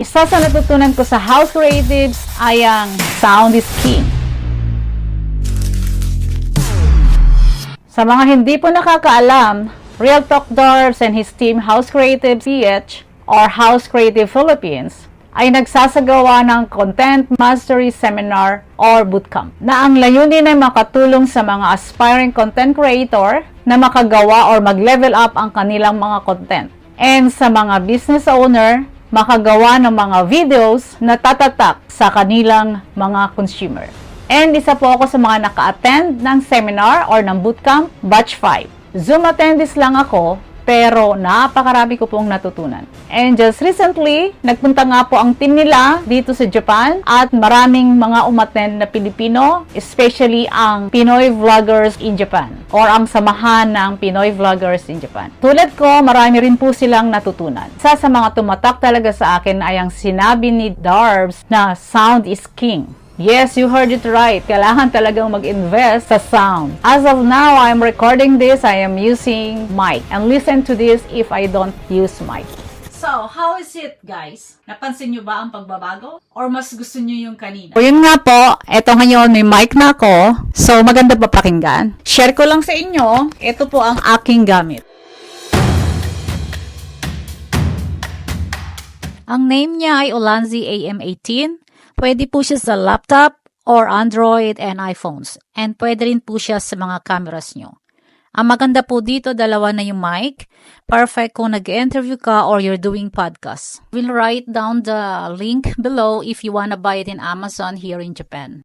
Isa sa natutunan ko sa House Creatives ay ang sound is king. Sa mga hindi po nakakaalam, Real Talk Darbs and his team House Creative PH or House Creative Philippines ay nagsasagawa ng Content Mastery Seminar or Bootcamp na ang layunin ay makatulong sa mga aspiring content creator na makagawa or mag-level up ang kanilang mga content. And sa mga business owner, makagawa ng mga videos na tatatak sa kanilang mga consumer. And isa po ako sa mga naka-attend ng seminar or ng bootcamp, batch 5. Zoom attendees lang ako, pero napakarami ko pong natutunan. And just recently, nagpunta nga po ang team nila dito sa Japan at maraming mga umattend na Pilipino, especially ang Pinoy Vloggers in Japan or ang samahan ng Pinoy Vloggers in Japan. Tulad ko, marami rin po silang natutunan. Isa sa mga tumatak talaga sa akin ay ang sinabi ni Darbs na sound is king. Yes, you heard it right. Kailangan talagang mag-invest sa sound. As of now, I'm recording this. I am using mic. And listen to this if I don't use mic. So, how is it, guys? Napansin nyo ba ang pagbabago? Or mas gusto nyo yung kanina? O yun nga po, eto ngayon may mic na ako. So, maganda pa pakinggan. Share ko lang sa inyo. Ito po ang aking gamit. Ang name niya ay Ulanzi AM18. Pwede po siya sa laptop or Android and iPhones. And pwede rin po siya sa mga cameras nyo. Ang maganda po dito, dalawa na yung mic. Perfect kung nag-interview ka or you're doing podcast. We'll write down the link below if you wanna buy it in Amazon here in Japan.